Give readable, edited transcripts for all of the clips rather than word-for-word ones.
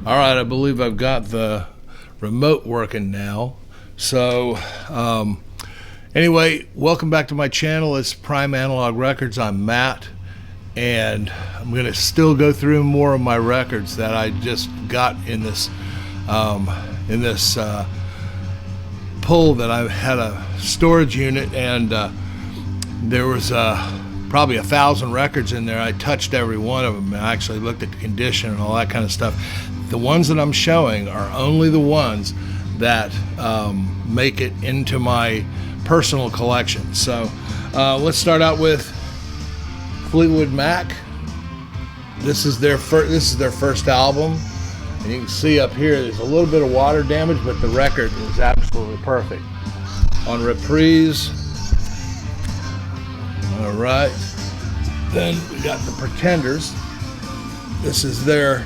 All right, I believe I've got the remote working now. So, anyway, welcome back to my channel. It's Prime Analog Records. I'm Matt, and I'm going to still go through more of my records that I just got in this pull that I had a storage unit, and there was probably 1,000 records in there. I touched every one of them, and I actually looked at the condition and all that kind of stuff. The ones that I'm showing are only the ones that make it into my personal collection. So let's start out with Fleetwood Mac. This is their first album, and you can see up here there's a little bit of water damage, but the record is absolutely perfect. On Reprise. All right. Then we got the Pretenders. This is their.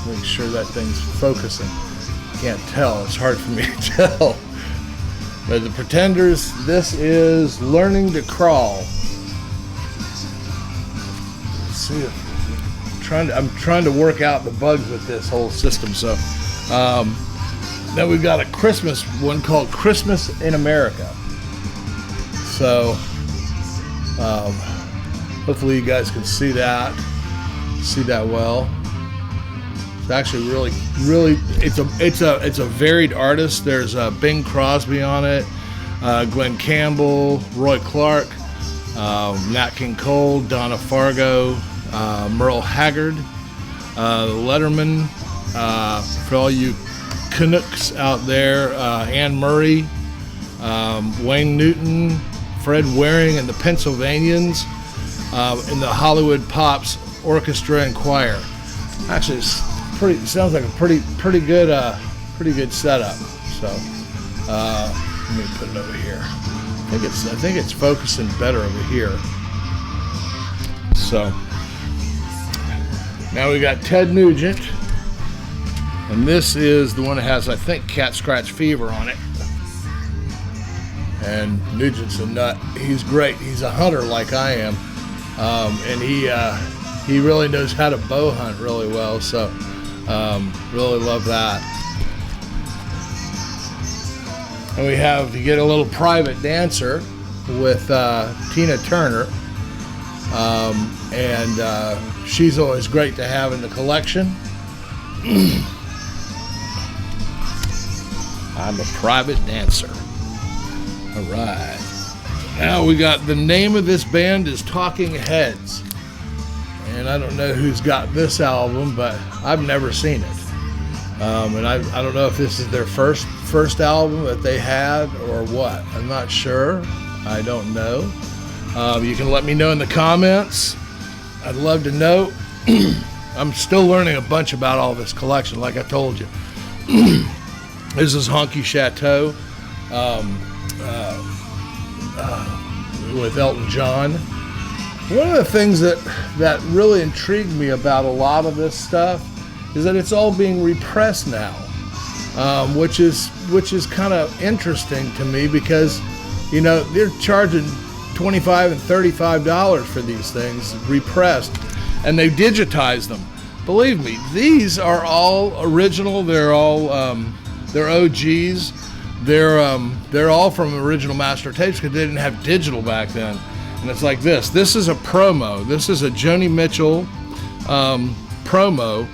Let's make sure that thing's focusing. Can't tell. It's hard for me to tell. But the Pretenders. This is Learning to Crawl. Let's see if I'm trying to work out the bugs with this whole system. So then we've got a Christmas one called Christmas in America. So hopefully you guys can see that well. It's actually really it's a varied artist. There's Bing Crosby on it, Glenn Campbell, Roy Clark, Nat King Cole, Donna Fargo, Merle Haggard, Letterman, for all you Canucks out there, Anne Murray, Wayne Newton, Fred Waring and the Pennsylvanians, and the Hollywood Pops Orchestra and Choir. Actually, it sounds like a pretty good setup. So let me put it over here. I think it's focusing better over here. So now we got Ted Nugent, and this is the one that has, I think, Cat Scratch Fever on it. And Nugent's a nut. He's great. He's a hunter like I am, and he really knows how to bow hunt really well. So really love that. And we have To Get a Little Private Dancer with Tina Turner, and she's always great to have in the collection. I'm a private dancer. All right. Now we got, the name of this band is Talking Heads. And I don't know who's got this album, but I've never seen it. And I don't know if this is their first album that they had or what. I'm not sure. I don't know. You can let me know in the comments. I'd love to know. I'm still learning a bunch about all this collection, like I told you. This is Honky Chateau. With Elton John. One of the things that really intrigued me about a lot of this stuff is that it's all being repressed now, which is kind of interesting to me, because they're charging $25 and $35 for these things repressed, and they digitize them. Believe me, these are all original. They're all they're OGs. They're all from original master tapes, because they didn't have digital back then. And it's like this. This is a promo. This is a Joni Mitchell promo.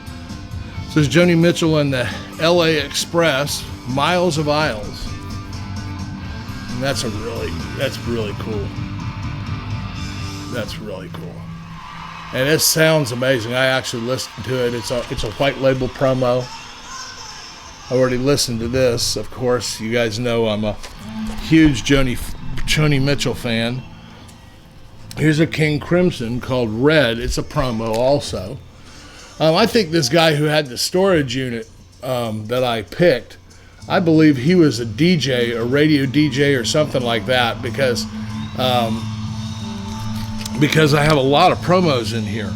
This is Joni Mitchell and the LA Express, Miles of Aisles. And that's really cool. That's really cool. And it sounds amazing. I actually listened to it. It's a white label promo. I already listened to this. Of course, you guys know I'm a huge Joni Mitchell fan. Here's a King Crimson called Red. It's a promo also. I think this guy who had the storage unit that I picked, I believe he was a DJ, a radio DJ or something like that, because I have a lot of promos in here.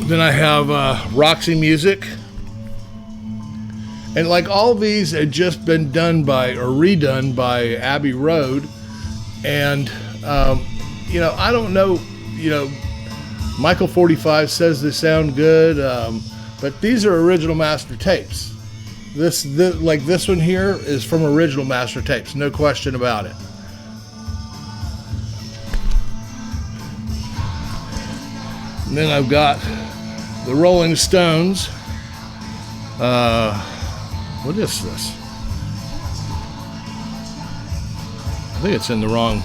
Then I have Roxy Music. And like all these had just been done by or redone by Abbey Road. And, I don't know, Michael 45 says they sound good, but these are original master tapes. This like this one here is from original master tapes, no question about it. And then I've got the Rolling Stones. What is this? I think it's in the wrong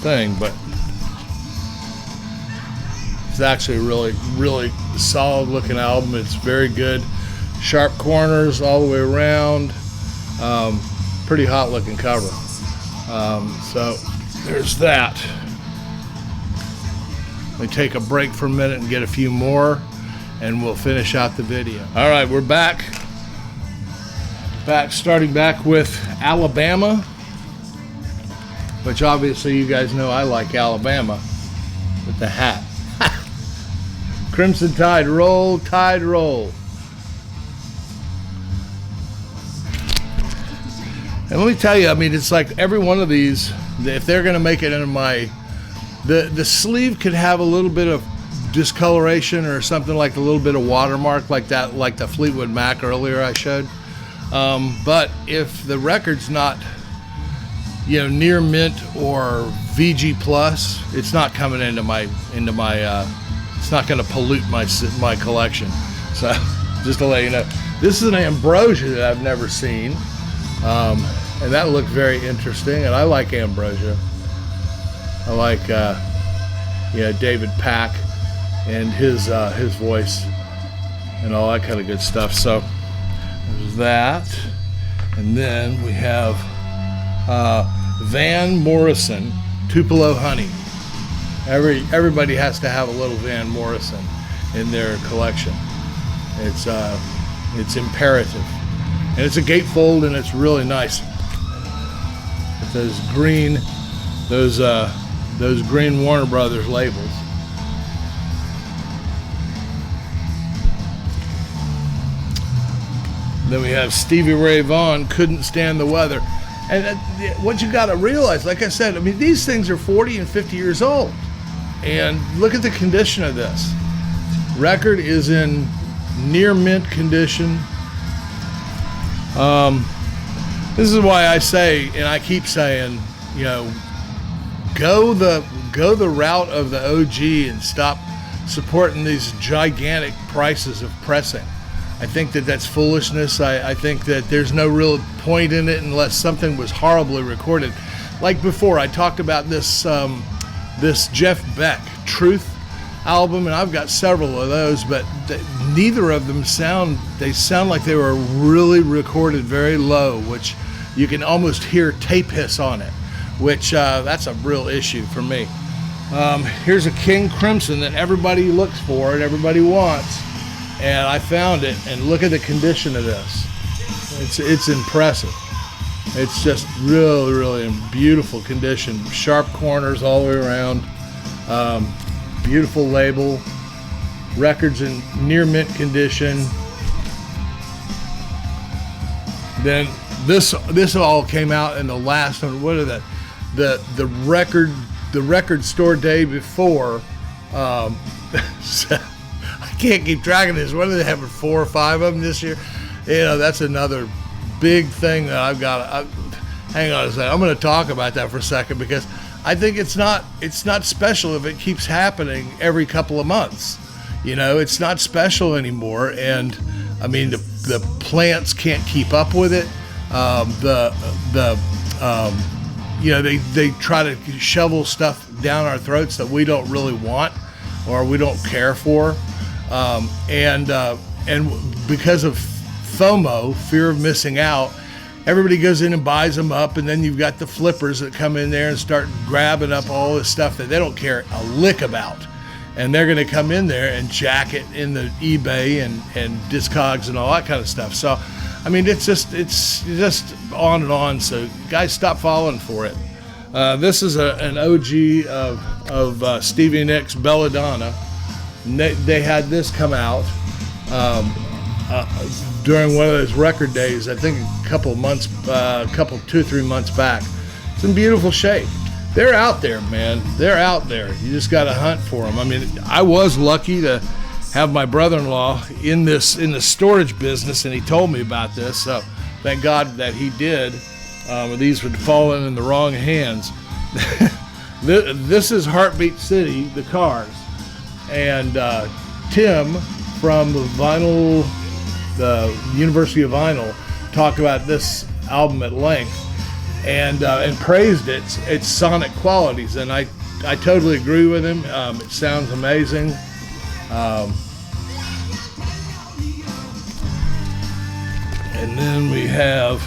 thing, but it's actually a really solid looking album. It's very good. Sharp corners all the way around. Pretty hot looking cover. So there's that. Let me take a break for a minute and get a few more, and we'll finish out the video. All right, we're back. Starting back with Alabama, which obviously you guys know I like Alabama with the hat. Crimson Tide, roll, Tide, roll. And let me tell you, I mean, it's like every one of these, if they're going to make it into my, the sleeve could have a little bit of discoloration or something, like a little bit of watermark like that, like the Fleetwood Mac earlier I showed. But if the record's not, near mint or VG plus, it's not coming into my it's not going to pollute my collection. So just to let you know, this is an Ambrosia that I've never seen, and that looked very interesting. And I like Ambrosia. I like David Pack and his voice and all that kind of good stuff. So there's that, and then we have Van Morrison Tupelo Honey. Everybody has to have a little Van Morrison in their collection. It's imperative, and it's a gatefold, and it's really nice. With those green Warner Brothers labels. Then we have Stevie Ray Vaughan, Couldn't Stand the Weather. And what you got to realize, like I said, I mean, these things are 40 and 50 years old. And look at the condition of this. Record is in near mint condition. This is why I say, and I keep saying, go the route of the OG and stop supporting these gigantic prices of pressing. I think that's foolishness. I think that there's no real point in it unless something was horribly recorded. Like before, I talked about this Jeff Beck Truth album, and I've got several of those, but neither of them sound like they were really recorded very low, which you can almost hear tape hiss on it, which that's a real issue for me. Here's a King Crimson that everybody looks for and everybody wants. And I found it, and look at the condition of this. It's impressive. It's just really, really in beautiful condition. Sharp corners all the way around. Beautiful label. Records in near mint condition. Then this all came out in the last one. What are the record store day before? Can't keep track of this. What are they having, 4 or 5 of them this year? That's another big thing that I've got. Hang on a second. I'm going to talk about that for a second, because I think it's not special if it keeps happening every couple of months. It's not special anymore, and I mean the plants can't keep up with it. They try to shovel stuff down our throats that we don't really want or we don't care for. And because of FOMO, fear of missing out, everybody goes in and buys them up, and then you've got the flippers that come in there and start grabbing up all this stuff that they don't care a lick about, and they're going to come in there and jack it in the eBay and Discogs and all that kind of stuff. So, I mean, it's just on and on. So, guys, stop falling for it. This is an OG of Stevie Nicks, Belladonna. They had this come out during one of those record days, I think a couple 2 or 3 months back. It's in beautiful shape. they're out there, man. They're out there. You just got to hunt for them. I mean, I was lucky to have my brother-in-law in the storage business, and he told me about this. So thank God that he did. These would fall in the wrong hands. This is Heartbeat City, the Cars, and Tim from the University of Vinyl talked about this album at length and praised its sonic qualities, and I totally agree with him. It sounds amazing. And then we have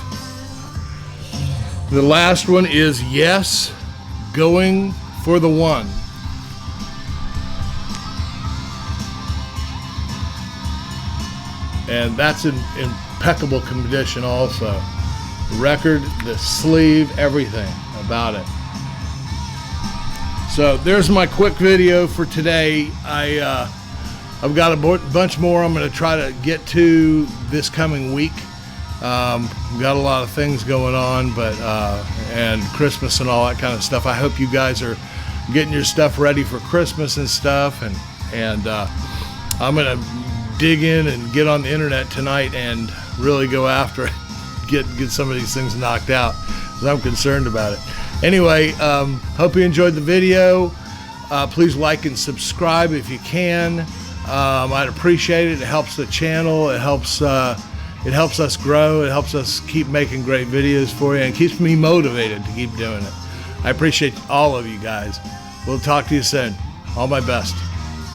the last one is Yes, Going for the One. And that's in impeccable condition also. The record, the sleeve, everything about it. So there's my quick video for today. I've got a bunch more I'm going to try to get to this coming week. We've got a lot of things going on, but and Christmas and all that kind of stuff. I hope you guys are getting your stuff ready for Christmas and stuff, and I'm gonna dig in and get on the internet tonight and really go after it, get some of these things knocked out, because I'm concerned about it. Anyway, hope you enjoyed the video. Please like and subscribe if you can. I'd appreciate it. It helps the channel. It helps us grow. It helps us keep making great videos for you, and keeps me motivated to keep doing it. I appreciate all of you guys. We'll talk to you soon. All my best.